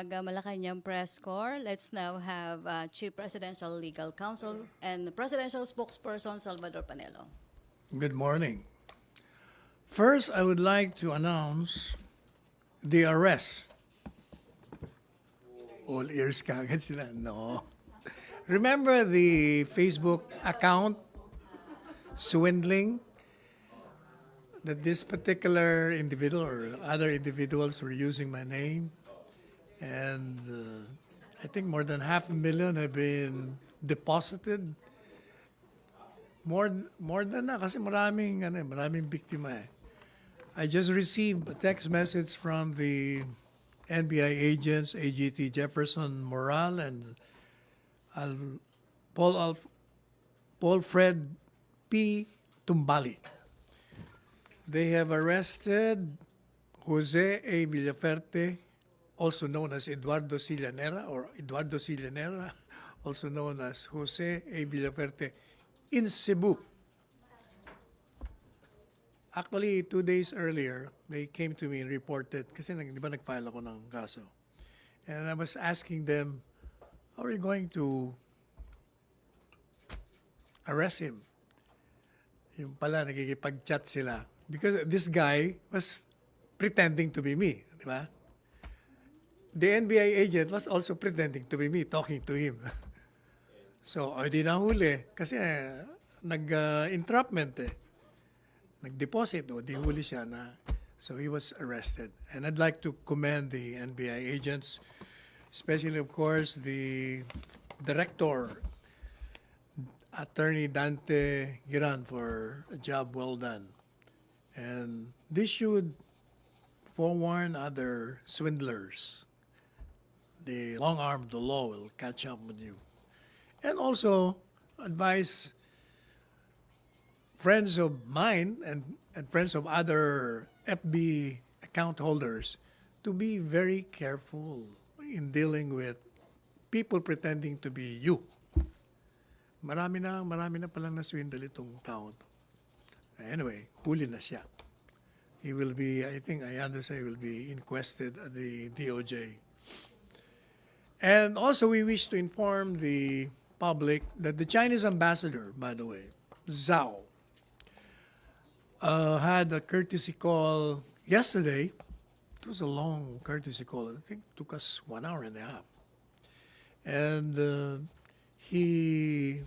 Malacañang Press Corps. Let's now have Chief Presidential Legal Counsel and Presidential Spokesperson Salvador Panelo. Good morning. First, I would like to announce the arrest. All ears kagad sila. No. Remember the Facebook account swindling that this particular individual or other individuals were using my name? And I think more than 500,000 have been deposited. More than na kasi maraming biktima eh. I just received a text message from the NBI agents, AGT Jefferson Moral and Paul Fred P. Tumbali. They have arrested Jose A. Villaferte, also known as Eduardo Sillanera, also known as Jose A. Villaferte, in Cebu. Actually, 2 days earlier, they came to me and reported, kasi di ba nag-file ako ng kaso. And I was asking them, how are you going to arrest him? Yung pala, nagkikipag-chat sila. Because this guy was pretending to be me, di ba? The NBI agent was also pretending to be me, talking to him. So, di nahuli. Kasi nag-entrapment eh. Nag-deposit o di huli siya na. So, he was arrested. And I'd like to commend the NBI agents, especially, of course, the director, Attorney Dante Giran, for a job well done. And this should forewarn other swindlers. The long arm of the law will catch up with you. And also advise friends of mine and friends of other FB account holders to be very careful in dealing with people pretending to be you. Marami na palang naswindle itong tao to. Anyway, huli na siya. He will be, I understand, he will be inquested at the DOJ. And also, we wish to inform the public that the Chinese ambassador, by the way, Zhao, had a courtesy call yesterday. It was a long courtesy call. I think it took us 1 hour and a half. And he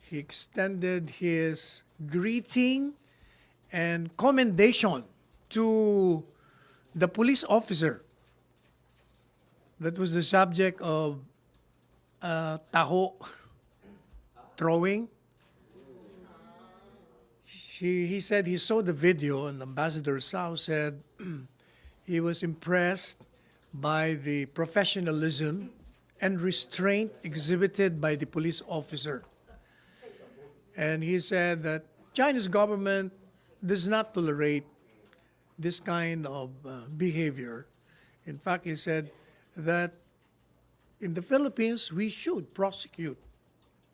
extended his greeting and commendation to the police officer that was the subject of taho throwing. He said he saw the video, and Ambassador Zhao said he was impressed by the professionalism and restraint exhibited by the police officer. And he said that Chinese government does not tolerate this kind of behavior. In fact, he said that in the Philippines, we should prosecute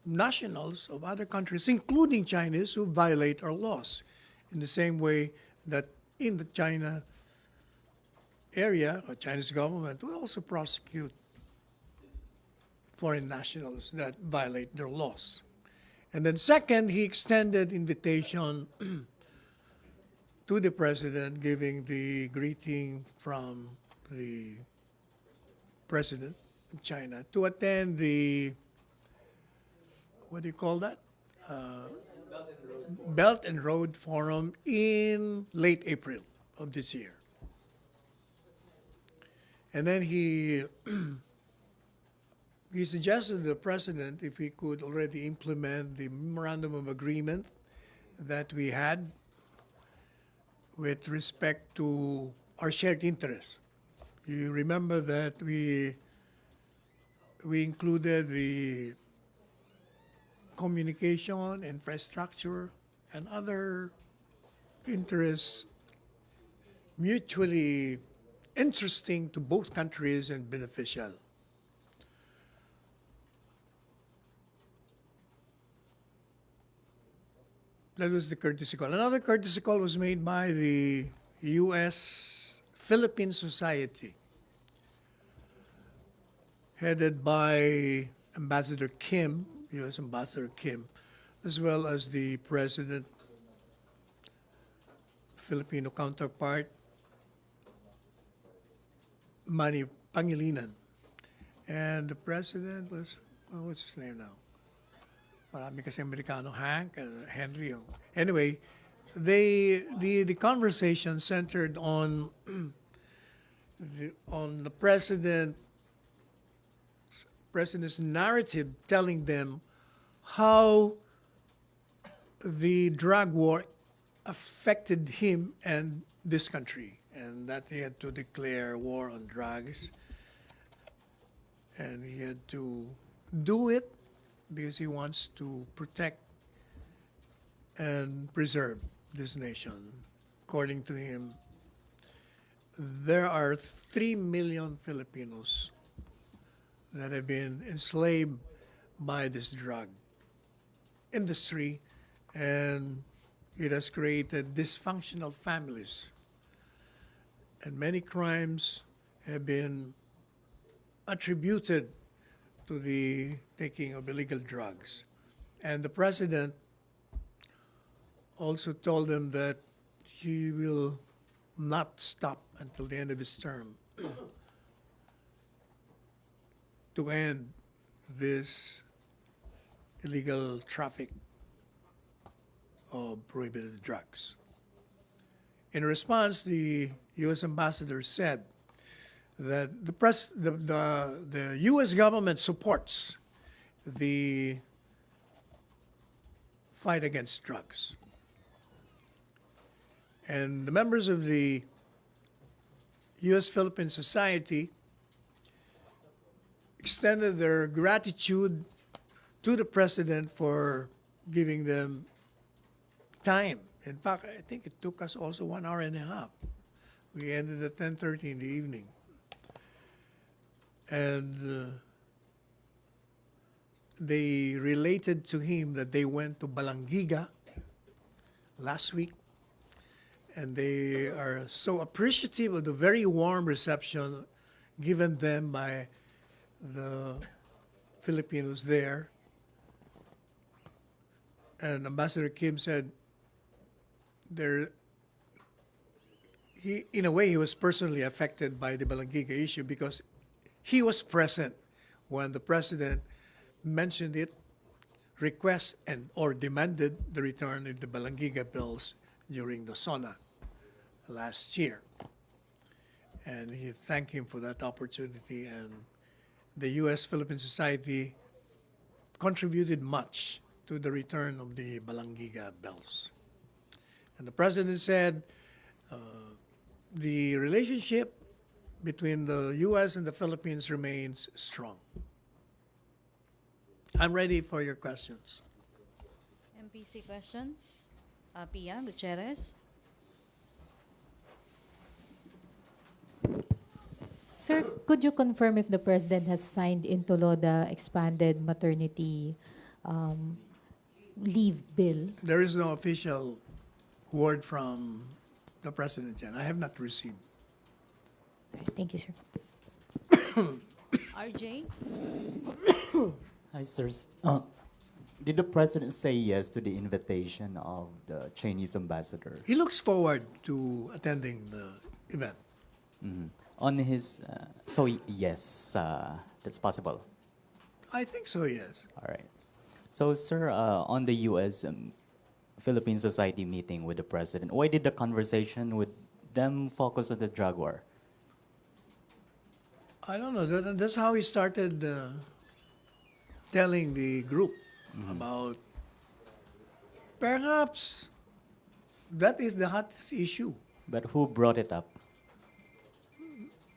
nationals of other countries, including Chinese, who violate our laws, in the same way that in the China area, or Chinese government will also prosecute foreign nationals that violate their laws. And then second, he extended invitation to the president, giving the greeting from the president of China to attend the, what do you call that? Belt and Road Forum in late April of this year. And then he suggested to the president if he could already implement the memorandum of agreement that we had with respect to our shared interests. You remember that we included the communication, infrastructure, and other interests mutually interesting to both countries and beneficial. That was the courtesy call. Another courtesy call was made by the U.S. Philippine Society. headed by Ambassador Kim, U.S. Ambassador Kim, as well as the President, Filipino counterpart, Manny Pangilinan. And the President was, what's his name now? Marami kasi Amerikano, Hank, Henry. Anyway, the conversation centered on the president's narrative, telling them how the drug war affected him and this country, and that he had to declare war on drugs, and he had to do it because he wants to protect and preserve this nation. According to him, there are 3 million Filipinos that have been enslaved by this drug industry, and it has created dysfunctional families. And many crimes have been attributed to the taking of illegal drugs. And the president also told them that he will not stop until the end of his term to end this illegal traffic of prohibited drugs. In response, the U.S. ambassador said that the U.S. government supports the fight against drugs. And the members of the U.S.-Philippine Society extended their gratitude to the president for giving them time. In fact, I think it took us also 1 hour and a half. We ended at 10:30 in the evening. And they related to him that they went to Balangiga last week, and they are so appreciative of the very warm reception given them by the Filipinos there. And Ambassador Kim said in a way, he was personally affected by the Balangiga issue because he was present when the president mentioned it, request or demanded the return of the Balangiga bills during the SONA last year. And he thanked him for that opportunity, and the U.S.-Philippine Society contributed much to the return of the Balangiga bells. And the president said the relationship between the U.S. and the Philippines remains strong. I'm ready for your questions. MPC questions? Pia Gutierrez? Sir, could you confirm if the president has signed into law the expanded maternity leave bill? There is no official word from the president yet. I have not received. Thank you, sir. RJ? Hi, sirs. Did the president say yes to the invitation of the Chinese ambassador? He looks forward to attending the event. On his, so yes, that's possible. I think so, yes. All right. So, sir, on the U.S. Philippine Society meeting with the president, why did the conversation with them focus on the drug war? I don't know. That's how he started telling the group about perhaps that is the hottest issue. But who brought it up?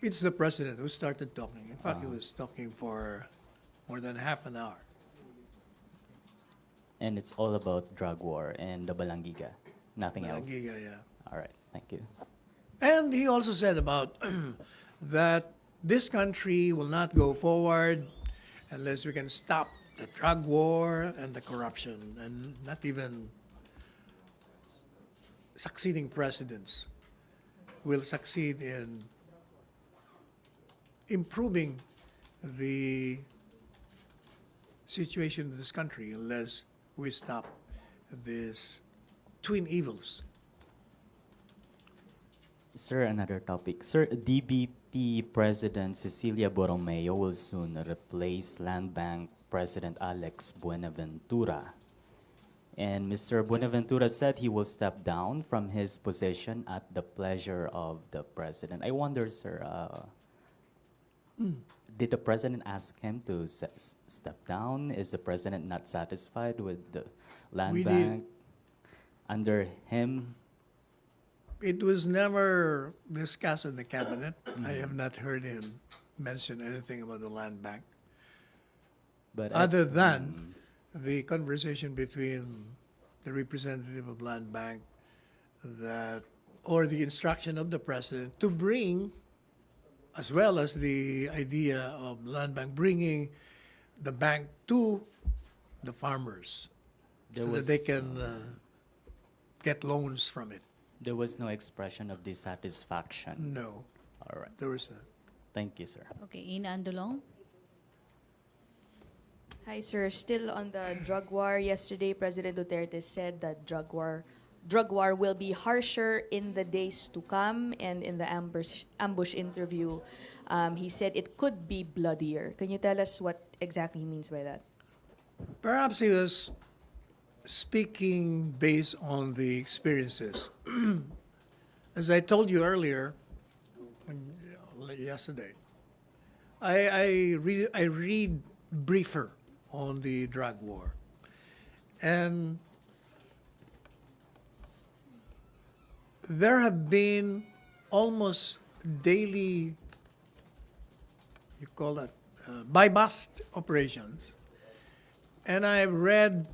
It's the president who started talking. In fact, he was talking for more than half an hour. And it's all about drug war and the Balangiga, nothing else. Balangiga, yeah. All right, thank you. And he also said about that this country will not go forward unless we can stop the drug war and the corruption, and not even succeeding presidents will succeed in improving the situation in this country unless we stop these twin evils. Sir, another topic. Sir, DBP President Cecilia Borromeo will soon replace Land Bank President Alex Buenaventura. And Mr. Buenaventura said he will step down from his position at the pleasure of the president. I wonder, sir, did the president ask him to step down? Is the president not satisfied with the land We bank under him? It was never discussed in the cabinet. I have not heard him mention anything about the land bank, But other than the conversation between the representative of land bank or the instruction of the president to bring, as well as the idea of land bank bringing the bank to the farmers There so was- that they can get loans from it. there was no expression of dissatisfaction. No, All right. there was not. Thank you, sir. Okay, Ina Andulong. Hi, sir. Still on the drug war. Yesterday, President Duterte said that drug war will be harsher in the days to come. And in the ambush interview, he said it could be bloodier. Can you tell us what exactly he means by that? Perhaps he was speaking based on the experiences. As I told you earlier, yesterday, I read briefer on the drug war, and there have been almost daily, you call that, buy-bust operations. And I've read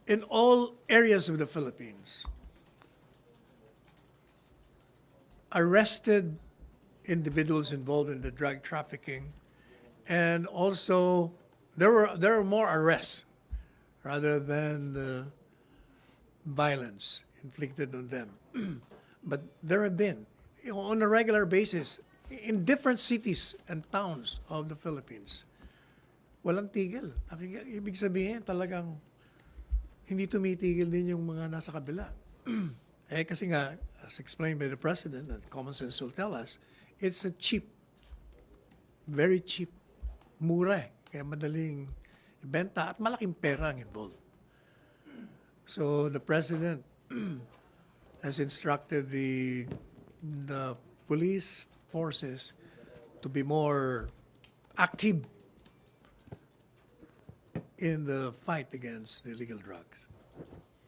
in all areas of the Philippines, arrested individuals involved in the drug trafficking, and also there were more arrests rather than the violence inflicted on them. But there have been, on a regular basis, in different cities and towns of the Philippines. Walang tigil. Ibig sabihin, talagang hindi tumitigil din yung mga nasa kabila. Kasi nga, as explained by the President, and common sense will tell us, it's a cheap, very cheap, mura eh. Kaya madaling ibenta at malaking pera ang involved. So the President has instructed the police forces to be more active in the fight against illegal drugs.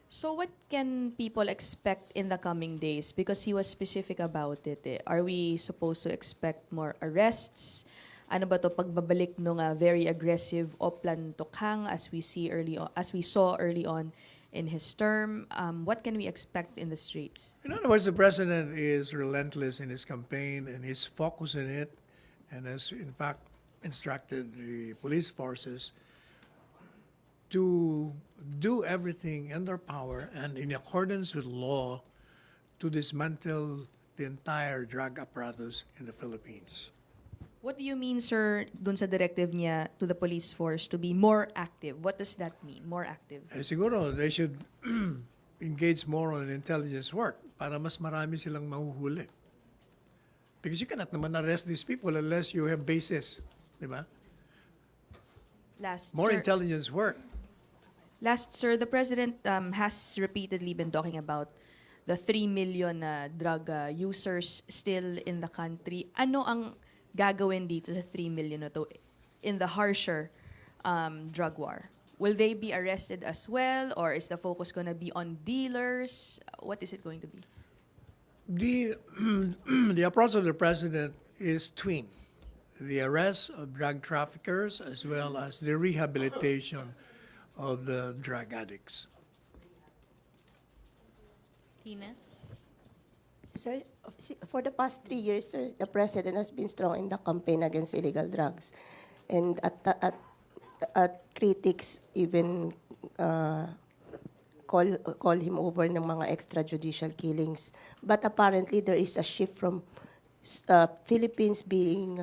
So what can people expect in the coming days? Because he was specific about it. Are we supposed to expect more arrests? Ano ba to pagbabalik nung very aggressive Oplan Tokhang as we saw early on in his term? What can we expect in the streets? In other words, the President is relentless in his campaign and he's focused on it, and has in fact instructed the police forces to do everything in their power and in accordance with law to dismantle the entire drug apparatus in the Philippines. What do you mean, sir, dun sa directive niya to the police force to be more active? What does that mean, more active? Siguro they should engage more on intelligence work para mas marami silang mahuhuli. Because you cannot naman arrest these people unless you have basis, di ba? More intelligence work. Last, sir, the president has repeatedly been talking about the 3 million drug users still in the country. Ano ang gagawin dito sa 3 million na to in the harsher drug war? Will they be arrested as well, or is the focus going to be on dealers? What is it going to be? The approach of the President is twin. The arrest of drug traffickers as well as the rehabilitation of the drug addicts. Tina? Sir, for the past 3 years, sir, the President has been strong in the campaign against illegal drugs. And at critics even call him over ng mga extrajudicial killings. But apparently, there is a shift from Philippines being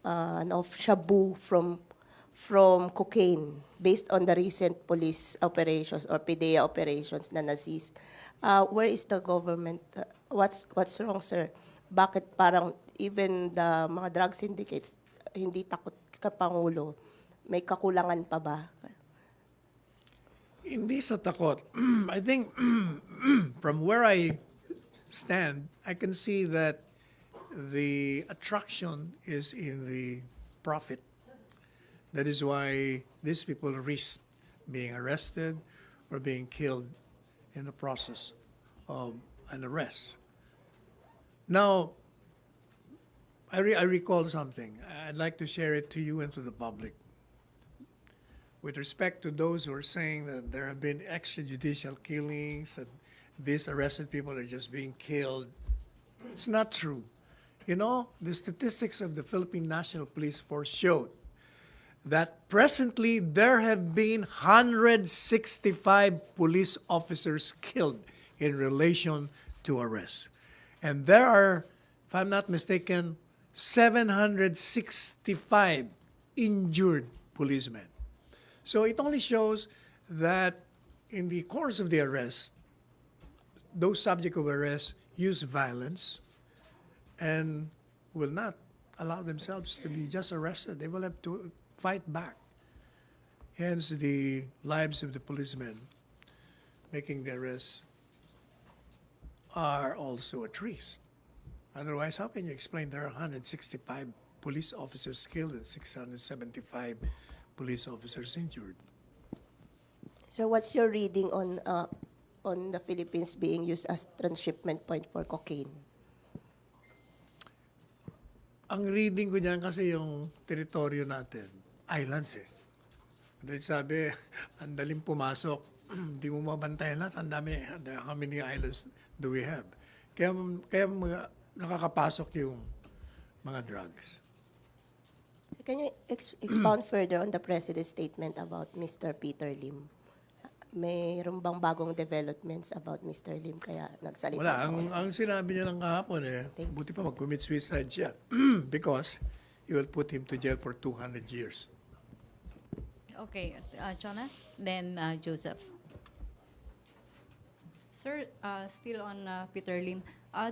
of shabu from cocaine based on the recent police operations or PDEA operations na nasist. Where is the government? What's wrong, sir? Bakit parang even the mga drug syndicates hindi takot ka Pangulo? May kakulangan pa ba? Hindi sa takot. I think from where I stand, I can see that the attraction is in the profit. That is why these people risk being arrested or being killed in the process of an arrest. Now, I recall something. I'd like to share it to you and to the public. With respect to those who are saying that there have been extrajudicial killings, that these arrested people are just being killed, it's not true. You know, the statistics of the Philippine National Police Force showed that presently there have been 165 police officers killed in relation to arrests. And there are, if I'm not mistaken, 765 injured policemen. So it only shows that in the course of the arrest, those subject of arrest use violence and will not allow themselves to be just arrested. They will have to fight back. Hence, the lives of the policemen making the arrest are also at risk. Otherwise, how can you explain there are 165 police officers killed and 675 police officers injured? So what's your reading on the Philippines being used as transshipment point for cocaine? Ang reading ko niyan kasi yung teritoryo natin, islands eh. Dahil sabi, ang daling pumasok, hindi mo mabantayan lahat, ang dami, how many islands do we have? Kaya mga, nakakapasok yung mga drugs. So can you expound further on the President's statement about Mr. Peter Lim? Mayroon bang bagong developments about Mr. Lim kaya nagsalita? Wala, ang sinabi niya lang kahapon buti pa mag-commit suicide siya because he will put him to jail for 200 years. Okay, Chona, then Joseph. Sir, still on Peter Lim,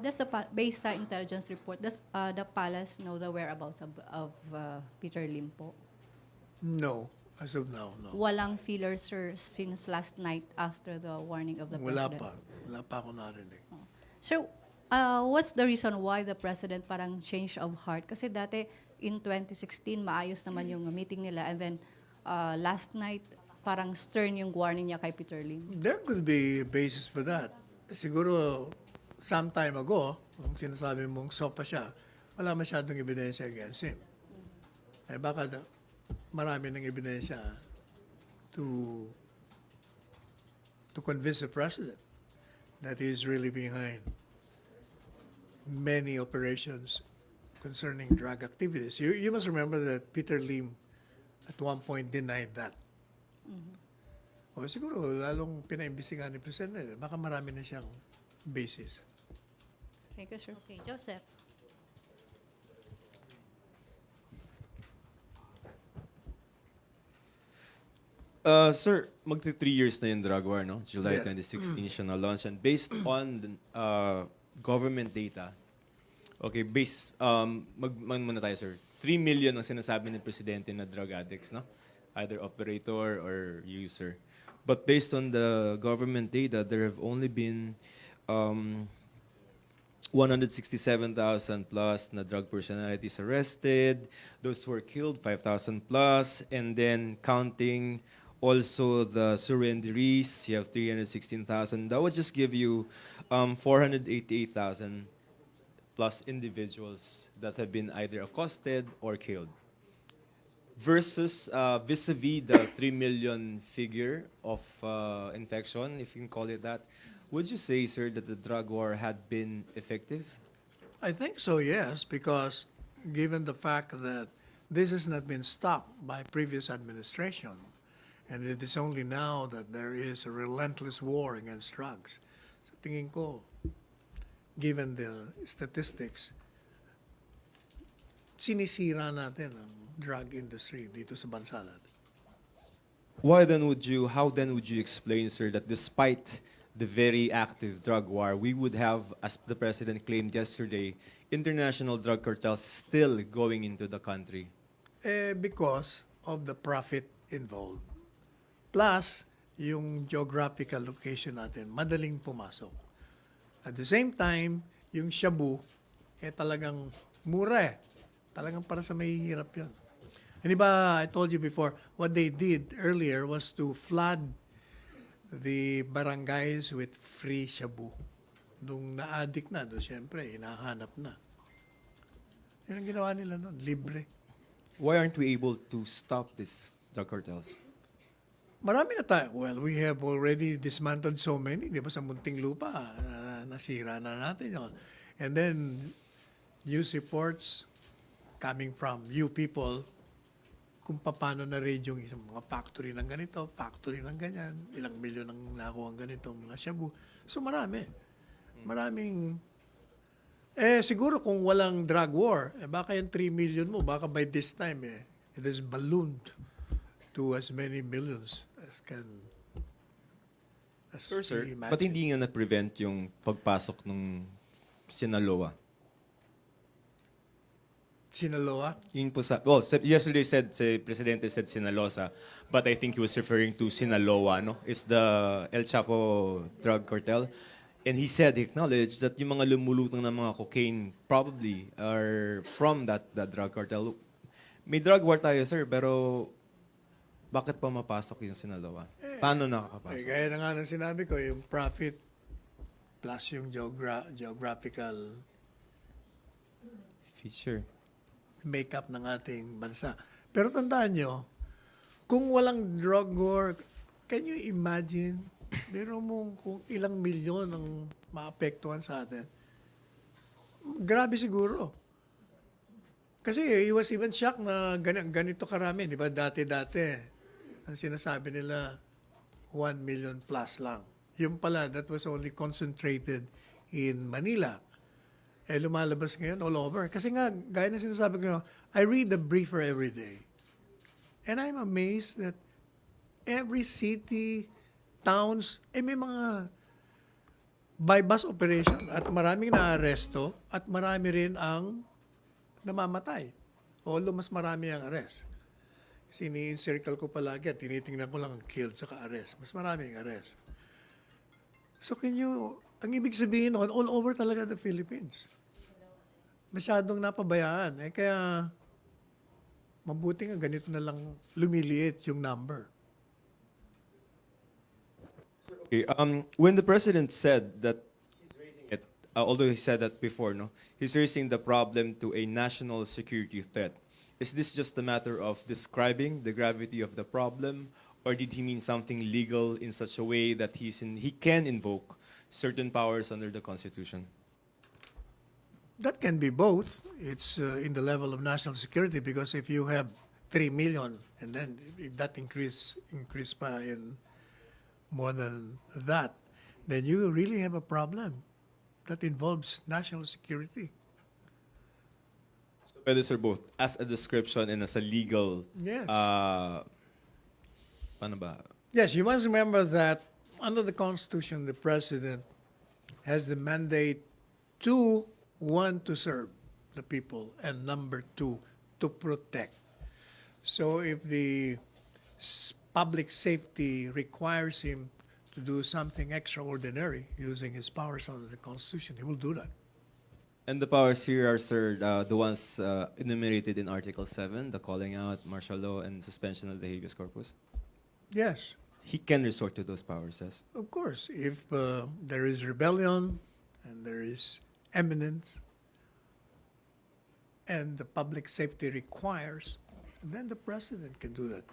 does based sa intelligence report, does the palace know the whereabouts of Peter Lim po? No, as of now, no. Walang feelers, sir, since last night after the warning of the Wala president? Wala pa ako narinig. So, what's the reason why the president parang change of heart? Kasi dati, in 2016, maayos naman yung meeting nila. And then, last night, parang stern yung warning niya kay Peter Lim. There could be a basis for that. Siguro, some time ago, kung sinasabi mong sopa siya, wala masyadong ebidensya against him. Baka marami ng ebidensya to convince the president that he is really behind many operations concerning drug activities. You must remember that Peter Lim at one point denied that. O siguro, lalong pinaimbestigahan ni Presidente, baka marami na siyang basis. Thank you, sir. Okay, Joseph. Sir, magti 3 years na yung drug war, no? July Yes. 2016 siya na-launch. And based on the, government data, okay, muna tayo, sir. 3 million ang sinasabi ng Presidente na drug addicts, no? Either operator or user. But based on the government data, there have only been 167,000 plus na drug personalities arrested. Those who were killed, 5,000 plus. And then counting also the surrenderies, you have 316,000. That would just give you 488,000 plus individuals that have been either accosted or killed. Versus vis-a-vis the 3 million figure of infection, if you can call it that, would you say, sir, that the drug war had been effective? I think so, yes, because given the fact that this has not been stopped by previous administration, and it is only now that there is a relentless war against drugs. Sa tingin ko, given the statistics, sinisira natin ang drug industry dito sa bansa natin. How then would you explain, sir, that despite the very active drug war, we would have, as the president claimed yesterday, international drug cartels still going into the country? Because of the profit involved. Plus, yung geographical location natin, madaling pumasok. At the same time, yung shabu, talagang mura eh. Talagang para sa mahihirap yun. And diba, I told you before, what they did earlier was to flood the barangays with free shabu. Nung na-addict na, doon siyempre, hinahanap na. Yan ang ginawa nila noon, libre. Why aren't we able to stop these drug cartels? Marami na tayo. Well, we have already dismantled so many. Di ba sa Munting Lupa, nasira na natin yun. And then, news reports coming from you people kung paano na-raid yung isang mga factory ng ganito, factory ng ganyan, ilang milyon ang nakuha ng ganito, mga shabu. So marami. Maraming... siguro kung walang drug war, baka yung 3 million mo, baka by this time, it has ballooned to as many millions as can... As Sir, we imagine. ba't hindi nga na-prevent yung pagpasok ng Sinaloa? Sinaloa? Yun po yesterday Presidente said Sinaloa, but I think he was referring to Sinaloa, no? It's the El Chapo drug cartel. And he acknowledged that yung mga lumulutang ng mga cocaine probably are from that drug cartel. May drug war tayo, sir, pero bakit pa mapasok yung Sinaloa? Paano nakakapasok? Gaya na nga ng sinabi ko, yung profit plus yung geographical Feature. makeup ng ating bansa. Pero tandaan nyo, kung walang drug war, can you imagine, meron mong kung ilang milyon ang maapektuhan sa atin? Grabe siguro. Kasi he was even shocked na ganito karami. Di ba dati-dati, ang sinasabi nila, 1 million plus lang. Yung pala, that was only concentrated in Manila. Lumalabas ngayon all over. Kasi nga, gaya na sinasabi ko, I read the briefer every day. And I'm amazed that every city, towns, may mga by bus operation at maraming naaresto at marami rin ang namamatay. Although mas marami ang arrest. Kasi ni-encircle ko palagi at tinitingnan ko lang ang killed sa arrest. Mas marami ang arrest. So ang ibig sabihin noon, all over talaga the Philippines. Masyadong napabayaan. Kaya mabuti nga ganito na lang lumiliit yung number. Okay, when the president said that he's raising it, although he said that before, no, he's raising the problem to a national security threat. Is this just a matter of describing the gravity of the problem, or did he mean something legal in such a way that he can invoke certain powers under the Constitution? That can be both. It's in the level of national security because if you have 3 million and then if that increase pa in more than that, then you really have a problem that involves national security. So pwede, sir, both as a description and as a legal. Yes. Paano ba? Yes, you must remember that under the Constitution, the president has the mandate to, one, to serve the people, and number two, to protect. So if the public safety requires him to do something extraordinary using his powers under the Constitution, he will do that. And the powers here are, sir, the ones enumerated in Article 7, the calling out, martial law, and suspension of the habeas corpus? Yes, He can resort to those powers, yes? of course. If there is rebellion and there is eminence and the public safety requires, then the president can do that.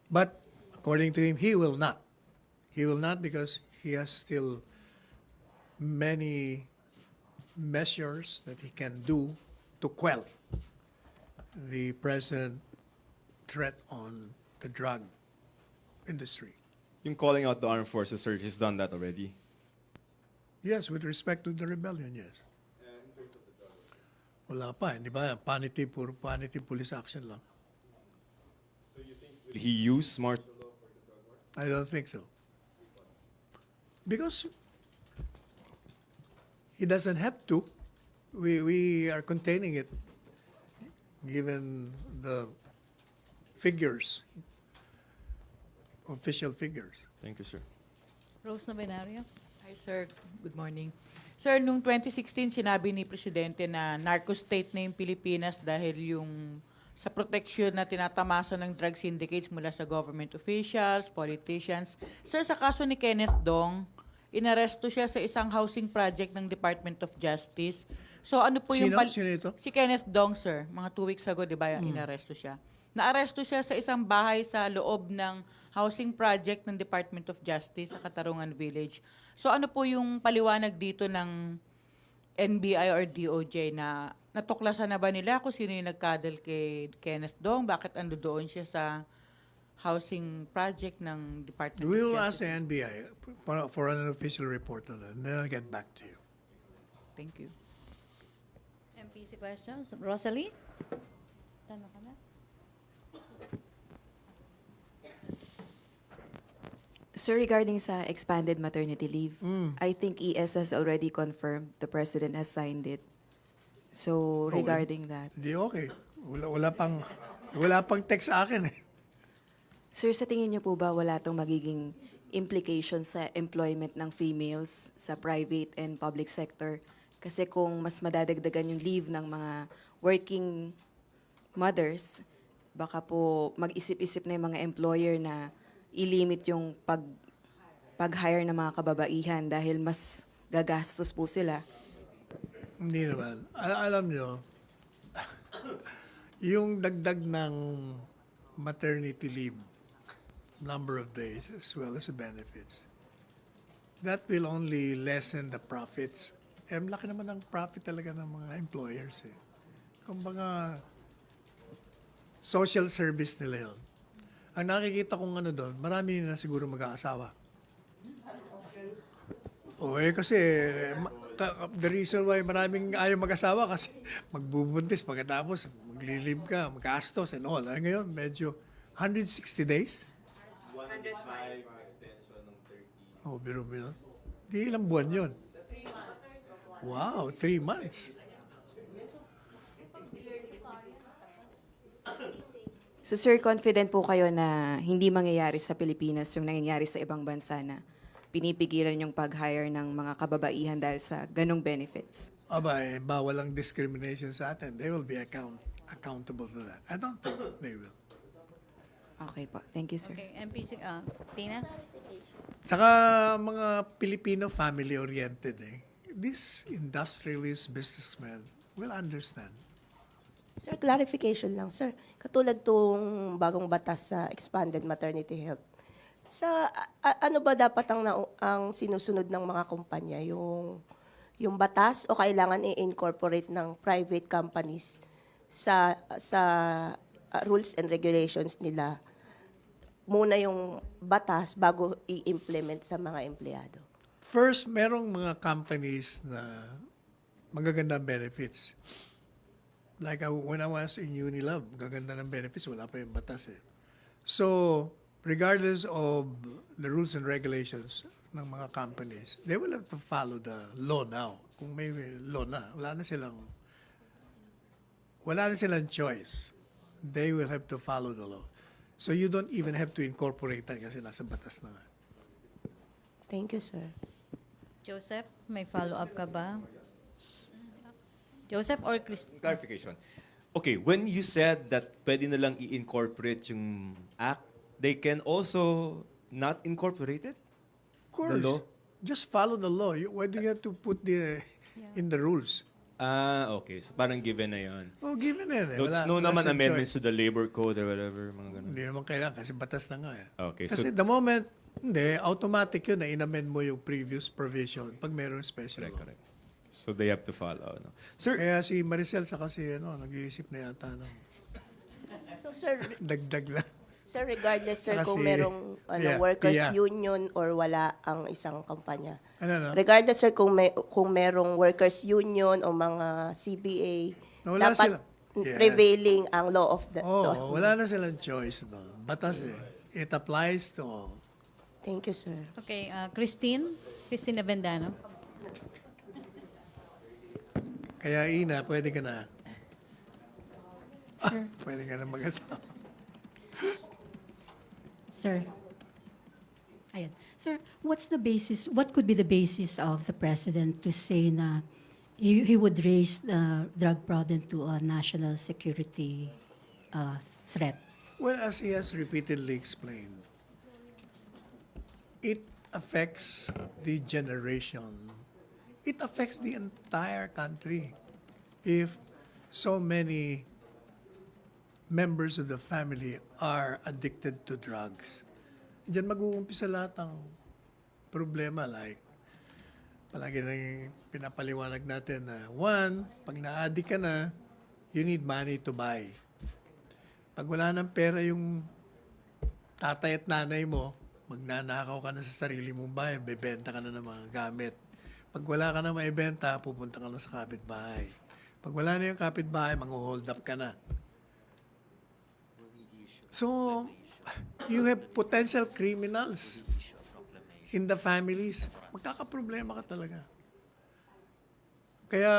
But according to him, he will not. He will not because he has still many measures that he can do to quell the present threat on the drug industry. Yung calling out the armed forces, sir, he's done that already. Yes, with respect to the rebellion, yes. Wala pa, di ba? Puro punitive police action lang. Will he use smart? I don't think so. Because he doesn't have to. We are containing it, given the figures, official figures. Thank you, sir. Rose Novenario. Hi, sir. Good morning. Sir, noong 2016, sinabi ni Presidente na narco-state na yung Pilipinas dahil yung sa protection na tinatamasa ng drug syndicates mula sa government officials, politicians. Sir, sa kaso ni Kenneth Dong, inaresto siya sa isang housing project ng Department of Justice. So ano po yung... Sino ito? Si Kenneth Dong, sir. Mga 2 weeks ago, di ba, inaresto siya. Naaresto siya sa isang bahay sa loob ng housing project ng Department of Justice sa Katarungan Village. So ano po yung paliwanag dito ng NBI or DOJ na natuklasan na ba nila kung sino yung nagkadal kay Kenneth Dong? Bakit ando doon siya sa housing project ng Department We of will ask Justice? the NBI for an official report on that, and then I'll get back to you. Thank you. MPC questions. Rosalie? Tanong ka na. Sir, regarding sa expanded maternity leave, I think ES has already confirmed the President has signed it. So, regarding that. Hindi okay. Wala pang text sa akin eh. Sir, sa tingin niyo po ba wala tong magiging implications sa employment ng females sa private and public sector? Kasi kung mas madadagdagan yung leave ng mga working mothers, baka po mag-isip-isip na yung mga employer na i-limit yung pag-hire ng mga kababaihan dahil mas gagastos po sila. Hindi naman. Alam nyo, yung dagdag ng maternity leave, number of days as well as the benefits, that will only lessen the profits. Laki naman ang profit talaga ng mga employers eh. Kumbaga, social service nila yun. Ang nakikita kong ano doon, marami na siguro mag-aasawa. Kasi the reason why maraming ayaw mag-asawa kasi magbubuntis pagkatapos maglilib ka, mag-gastos and all. Ngayon, medyo 160 days? 105 extension ng 30. Biro. Di ilang buwan yun? Wow, 3 months. So, sir, confident po kayo na hindi mangyayari sa Pilipinas yung nangyayari sa ibang bansa na pinipigilan yung pag-hire ng mga kababaihan dahil sa ganong benefits? Bawal ang discrimination sa atin. They will be accountable to that. I don't think they will. Okay po. Thank you, sir. Okay, MPC, Tina? Saka mga Filipino family-oriented eh. These industrialist businessmen will understand. Sir, clarification lang, sir. Katulad tong bagong batas sa expanded maternity health. Ano ba dapat ang sinusunod ng mga kumpanya? Yung batas o kailangan i-incorporate ng private companies sa rules and regulations nila muna yung batas bago i-implement sa mga empleyado? First, merong mga companies na magaganda benefits. Like when I was in Unilab, gaganda ng benefits, wala pa yung batas eh. So, regardless of the rules and regulations ng mga companies, they will have to follow the law now. Kung may law na, wala na silang choice. They will have to follow the law. So you don't even have to incorporate that kasi nasa batas na nga. Thank you, sir. Joseph, may follow-up ka ba? Joseph or Chris? Clarification. Okay, when you said that pwede na lang i-incorporate yung act, they can also not incorporate it? Of course. The law? Just follow the law. Why do you have to put in the rules? Okay. So parang given na yun. Given na eh. No wala naman siyang amendments choice. to the labor code or whatever, mga ganun. Hindi naman kailangan kasi batas na nga eh. Okay, so Kasi the moment, automatic yun na in-amend mo yung previous provision pag mayroong special law. correct. So they have to follow. No? Sir, Kaya si Maricel sa kasi nag-iisip na yata ng So, sir, dagdag lang. sir, regardless, sir, Saka kung si- merong yeah, workers yeah. union or wala ang isang kampanya. Ano? Regardless, sir, kung merong workers union o mga CBA Wala dapat sila. Yes. prevailing ang law of the Oh, law. wala na silang choice doon. Batas eh. It applies to all. Thank you, sir. Okay, Christine Avendano. Kaya Ina, pwede ka na. Sir, Pwede ka na mag-asawa. sir. Ayan. Sir, what could be the basis of the president to say na he would raise the drug problem to a national security threat? Well, as he has repeatedly explained, it affects the generation. It affects the entire country. If so many members of the family are addicted to drugs, diyan mag-uumpisa lahat ng problema. Like, palagi nang pinapaliwanag natin na, one, pag na-addict ka na, you need money to buy. Pag wala ng pera yung tatay at nanay mo, magnanakaw ka na sa sarili mong bahay, bebenta ka na ng mga gamit. Pag wala ka na maibenta, pupunta ka na sa kapitbahay. Pag wala na yung kapitbahay, mang-hold up ka na. So, you have potential criminals in the families. Magkakaproblema ka talaga. Kaya,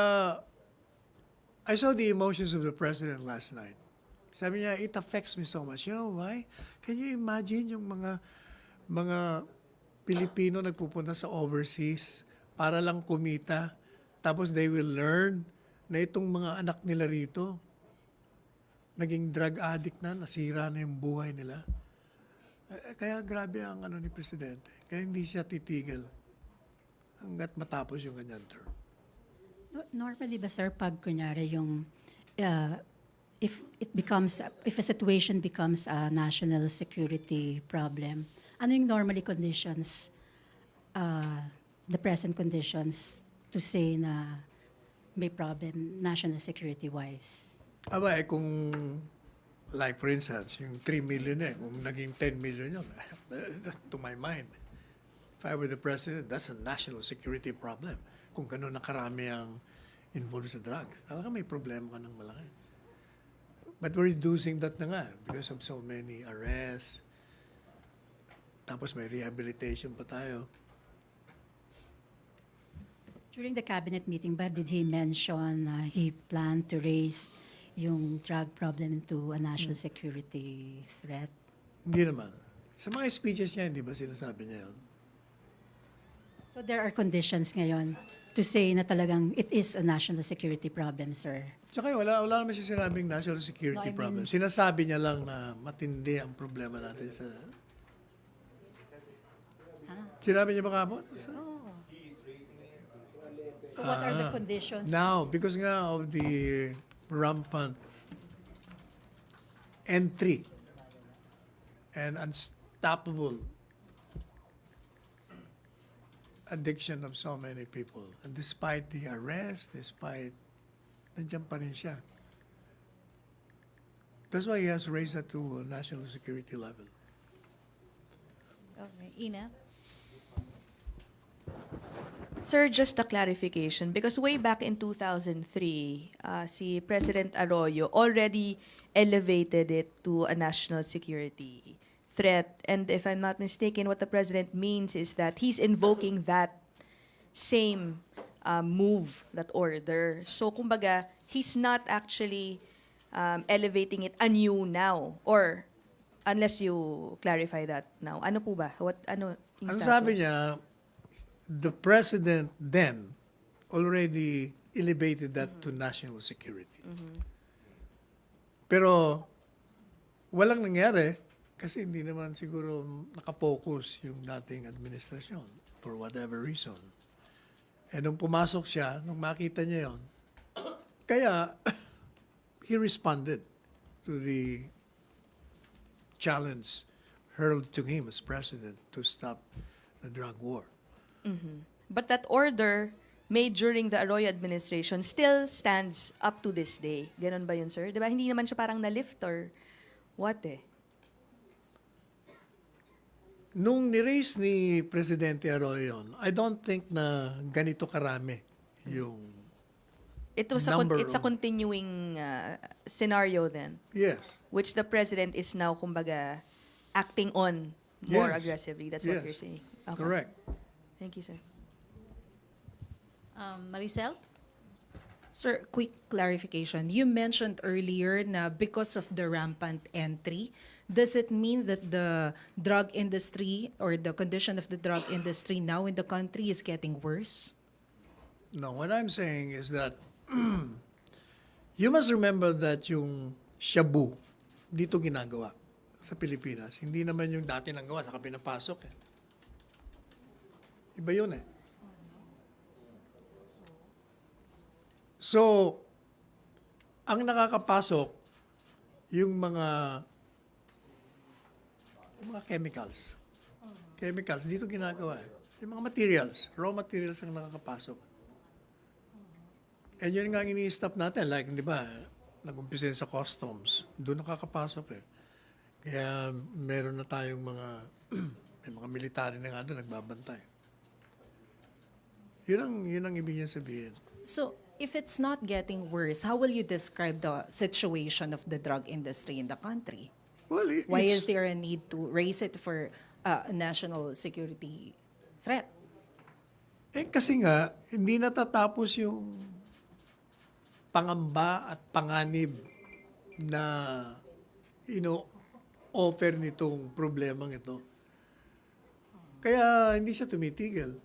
I saw the emotions of the president last night. Sabi niya, it affects me so much. You know why? Can you imagine yung mga Pilipino nagpupunta sa overseas para lang kumita, tapos they will learn na itong mga anak nila rito, naging drug addict na, nasira na yung buhay nila. Kaya grabe ang ni Presidente. Kaya hindi siya titigil hanggat matapos yung ganyan term. Normally ba, sir, pag kunyari yung if a situation becomes a national security problem, ano yung normally conditions, the present conditions to say na may problem national security-wise? Aba, kung, like for instance, yung 3 million kung naging 10 million yun, to my mind, if I were the president, that's a national security problem. Kung gano'n nakarami ang involved sa drugs, talaga may problema ka ng malaki. But we're reducing that na nga because of so many arrests. Tapos may rehabilitation pa tayo. During the cabinet meeting ba, did he mention he planned to raise yung drug problem to a national security threat? Hindi naman. Sa mga speeches niya, hindi ba sinasabi niya yun? So there are conditions ngayon to say na talagang it is a national security problem, sir. Tsaka wala naman siya sinabing national security No, I mean- problem. Sinasabi niya lang na matindi ang problema natin sa... Sinabi niya ba kapon? So what are the conditions? Now, because nga of the rampant entry and unstoppable addiction of so many people. And despite the arrest, nandiyan pa rin siya. That's why he has raised that to a national security level. Okay, Ina. Sir, just a clarification, because way back in 2003, si President Arroyo already elevated it to a national security threat. And if I'm not mistaken, what the President means is that he's invoking that same move, that order. So, kumbaga, he's not actually elevating it anew now, or unless you clarify that now. Ano po ba? Ano yung Ang status? sabi niya, the president then already elevated that to national security. Pero walang nangyari kasi hindi naman siguro nakapokus yung dating administrasyon for whatever reason. And nung pumasok siya, nung makita niya yon, kaya he responded to the challenge hurled to him as president to stop the drug war. But that order made during the Arroyo administration still stands up to this day. Ganon ba yun, sir? Di ba? Hindi naman siya parang na-lift or what eh? Nung ni-raise ni Presidente Arroyo yun, I don't think na ganito karami yung It's a continuing scenario then, Yes. which the president is now, kumbaga, acting on more Yes. aggressively. That's what Yes. you're saying. Okay. Correct. Thank you, sir. Maricel? Sir, quick clarification. You mentioned earlier na because of the rampant entry, does it mean that the drug industry or the condition of the drug industry now in the country is getting worse? No, what I'm saying is that you must remember that yung shabu dito ginagawa sa Pilipinas. Hindi naman yung dati nang gawa, saka pinapasok eh. Iba yun eh. So, ang nakakapasok, yung mga chemicals. Chemicals, dito ginagawa eh. Yung mga materials, raw materials ang nakakapasok. And yun nga ang ini-stop natin. Like, di ba, nag-umpisa yun sa customs. Doon nakakapasok eh. Kaya meron na tayong mga, may mga military na nga doon nagbabantay. Yun ang ibig niya sabihin. So, if it's not getting worse, how will you describe the situation of the drug industry in the country? Well, Why is there a need to raise it for a national security threat? Eh kasi nga, hindi natatapos yung pangamba at panganib na offer nitong problemang ito. Kaya hindi siya tumitigil.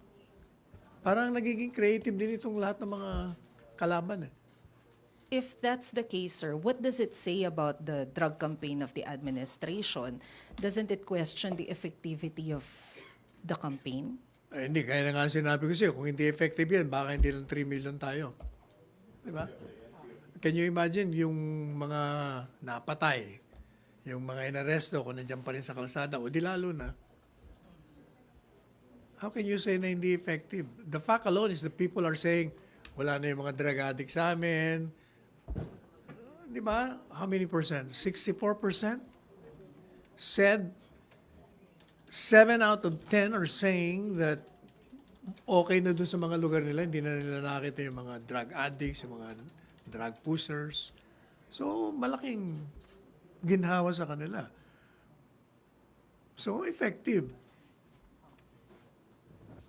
Parang nagiging creative din itong lahat ng mga kalaban eh. If that's the case, sir, what does it say about the drug campaign of the administration? Doesn't it question the effectivity of the campaign? Eh, hindi, kaya na nga sinabi ko siya, kung hindi effective yan, baka hindi lang 3 million tayo. Di ba? Can you imagine yung mga napatay, yung mga inaresto kung nandiyan pa rin sa kalsada, o di lalo na. How can you say na hindi effective? The fact alone is the people are saying, wala na yung mga drug addicts sa amin. Di ba? How many percent? 64% said 7 out of 10 are saying that okay na dun sa mga lugar nila, hindi na nila nakita yung mga drug addicts, yung mga drug pushers. So, malaking ginhawa sa kanila. So, effective.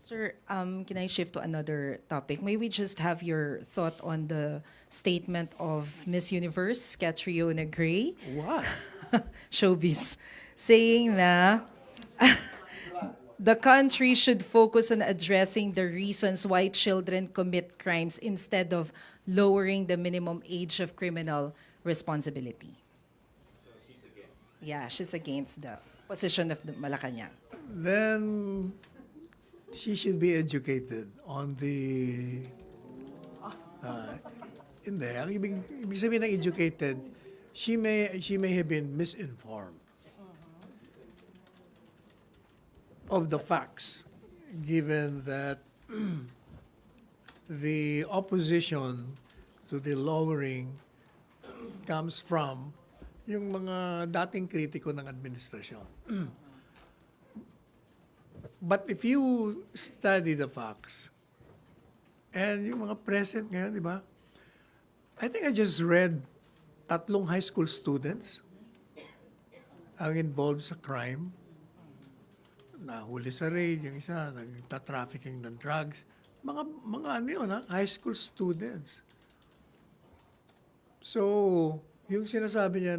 Sir, can I shift to another topic? May we just have your thought on the statement of Miss Universe, Catriona Gray, What? showbiz, saying na the country should focus on addressing the reasons why children commit crimes instead of lowering the minimum age of criminal responsibility. So she's against? Yeah, she's against the position of the Malacañang. Then she should be educated on the hindi. Ang ibig sabihin ng educated, she may have been misinformed of the facts, given that the opposition to the lowering comes from yung mga dating kritiko ng administrasyon. But if you study the facts, and yung mga present ngayon, di ba? I think I just read 3 high school students ang involved sa crime. Nahuli sa raid, yung isa, nagta-trafficking ng drugs. Mga ano yun, ha? High school students. So, yung sinasabi niya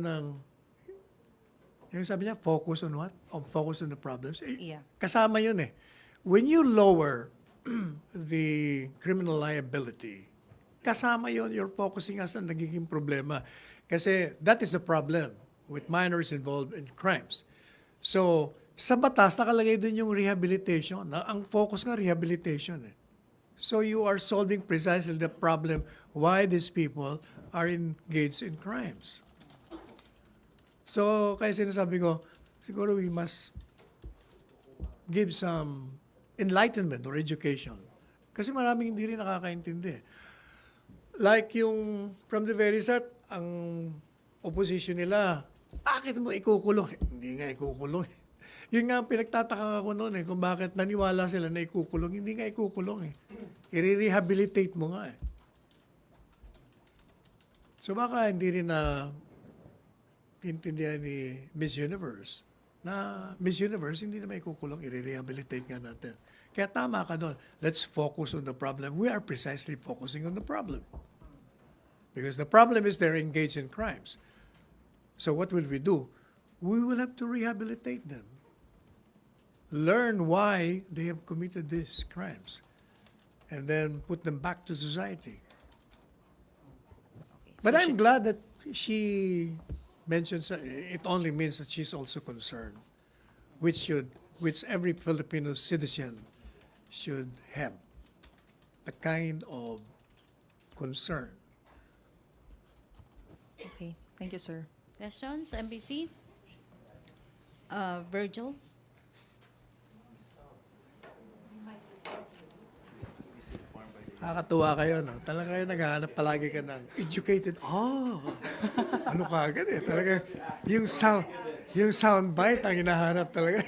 yung sabi niya, focus on what? Focus on the problems. Yeah. Kasama yun eh. When you lower the criminal liability, kasama yun, you're focusing us on nagiging problema. Kasi that is the problem with minors involved in crimes. So, sa batas, nakalagay dun yung rehabilitation. Ang focus nga, rehabilitation eh. So, you are solving precisely the problem why these people are engaged in crimes. So, kaya sinasabi ko, siguro we must give some enlightenment or education. Kasi maraming hindi rin nakakaintindi. Like yung, from the very start, ang opposition nila, bakit mo ikukulong? Hindi nga ikukulong. Yun nga ang pinagtataka ko noon eh, kung bakit naniwala sila na ikukulong. Hindi nga ikukulong eh. I-rehabilitate mo nga eh. So baka hindi rin na intindihan ni Miss Universe na Miss Universe hindi na may kukulong, i-rehabilitate nga natin. Kaya tama ka doon. Let's focus on the problem. We are precisely focusing on the problem. Because the problem is they're engaged in crimes. So what will we do? We will have to rehabilitate them. Learn why they have committed these crimes. And then put them back to society. But I'm glad that she mentions it only means that she's also concerned, which every Filipino citizen should have the kind of concern. Okay, thank you, sir. Questions, MBC? Virgil? Nakakatuwa kayo, no? Talaga kayo naghahanap palagi ka ng educated. Ano ka agad eh. Talaga, yung sound bite ang hinahanap talaga.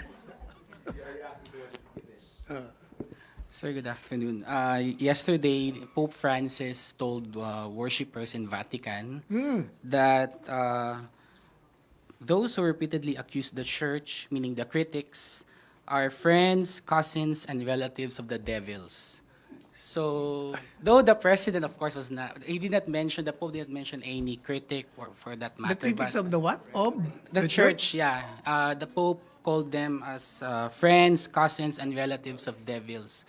Sir, good afternoon. Yesterday, Pope Francis told worshippers in Vatican that those who repeatedly accuse the church, meaning the critics, are friends, cousins, and relatives of the devils. So, though the president, of course, the Pope did not mention any critic for that matter. The critics but of the what? Of the church, yeah. The Pope called them as friends, cousins, and relatives of devils.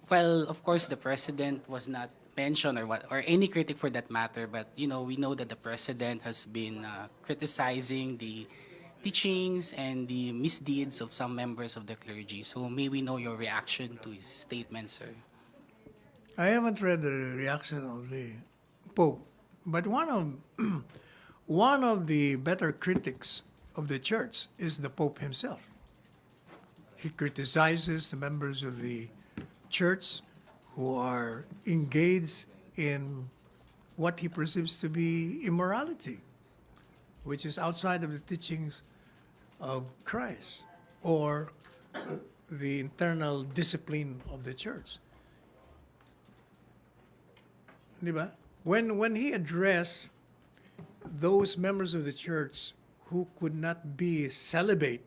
Well, of course, the president was not mentioned or any critic for that matter, but we know that the president has been criticizing the teachings and the misdeeds of some members of the clergy. So may we know your reaction to his statement, sir? I haven't read the reaction of the Pope, but one of the better critics of the church is the Pope himself. He criticizes the members of the church who are engaged in what he perceives to be immorality, which is outside of the teachings of Christ or the internal discipline of the church. Diba? When he addressed those members of the church who could not be celibate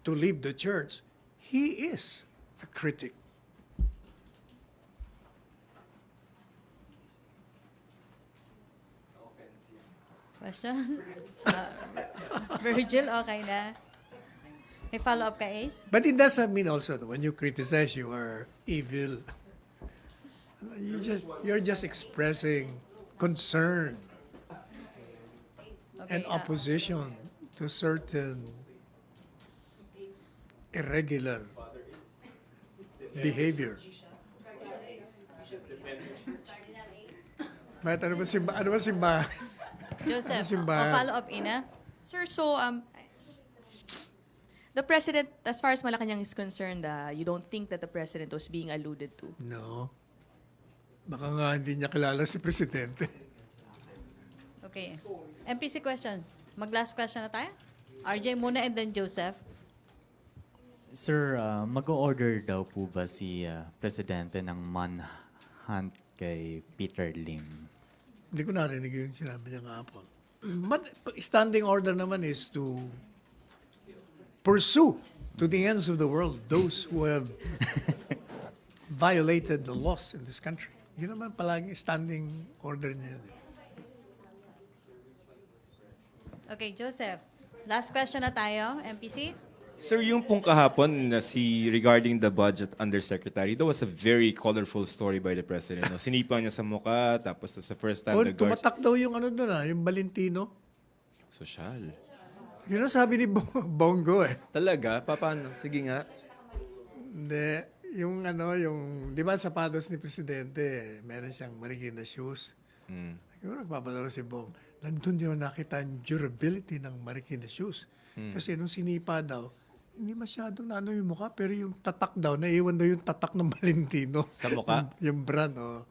to leave the church, he is a critic. Question? Virgil, okay na? May follow-up ka, Ace? But it doesn't mean also that when you criticize, you are evil. You're just expressing concern and opposition to certain irregular behavior. Bakit ano ba simbahan? Joseph, simbahan? follow-up, Ina? Sir, so the president, as far as Malacañang is concerned, you don't think that the president was being alluded to? No. Baka nga hindi niya kilala si Presidente. Okay. MPC questions. Mag-last question na tayo? RJ muna and then Joseph. Sir, mag-o-order daw po ba si Presidente ng manhunt kay Peter Lim? Hindi ko narinig yung sinabi niya kahapon. But standing order naman is to pursue to the ends of the world those who have violated the laws in this country. Yun naman palagi standing order niya yun. Okay, Joseph. Last question na tayo, MPC. Sir, yung pong kahapon na regarding the budget undersecretary, that was a very colorful story by the president. No? Sinipa niya sa mukha, tapos that's the first time the guards... Tumatak daw yung ano doon yung Valentino. Sosyal. Yun ang sabi ni Bongo eh. Talaga? Paano? Sige nga. Hindi. Yung di ba sapatos ni Presidente, meron siyang Marikina shoes. Siguro nagpapadala si Bong. Nandun yung nakita yung durability ng Marikina shoes. Kasi nung sinipa daw, hindi masyadong yung mukha, pero yung tatak daw, naiwan daw yung tatak ng Valentino. Sa mukha? Yung brand, oh.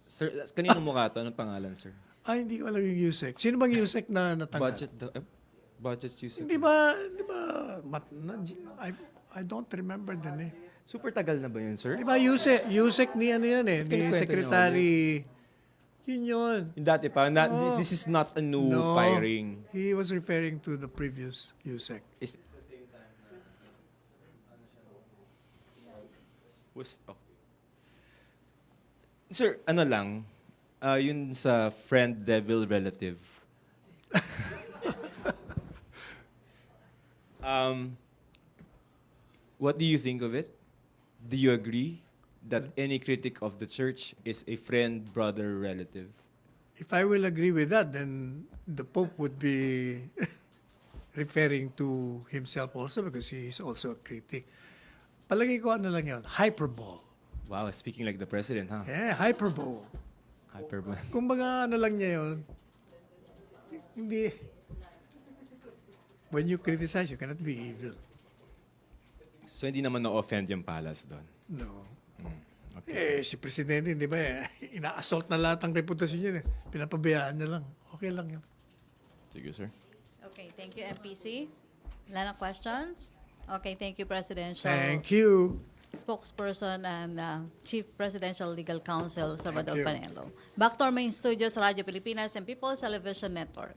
Sir, kanino mukha to? Anong pangalan, sir? Ay, hindi ko alam yung Yusek. Sino bang Yusek na natanggal? Budget Yusek. Di ba, I don't remember the name. Super tagal na ba yun, sir? Di ba Yusek ni ano yan eh, ni Kinikwento niyo Secretary, Yun. Yung dati pa, Oo. this is not a new No, firing. he was referring to the previous USEC. Is this the same time was okay. Sir, ano lang, yun sa friend, devil, relative. What do you think of it? Do you agree that any critic of the church is a friend, brother, relative? If I will agree with that, then the Pope would be referring to himself also because he is also a critic. Palagi ko ano lang yun, hyperbole. Wow, speaking like the president, huh? Yeah, hyperbole. Hyperbole. Kumbaga ano lang niya yun, hindi, when you criticize, you cannot be evil. So hindi naman na-offend yung palace doon. No. Okay. Si Presidente, di ba, ina-assault na lahat ng reputasyon niya. Pinapabayaan niya lang. Okay lang yun. Sige, sir. Okay, thank you, MPC. Wala na questions? Okay, thank you, Presidential Thank you. Spokesperson and Chief Presidential Legal Counsel, Salvador Thank you. Panelo. Back to our main studio sa Radyo Pilipinas and People's Television Network.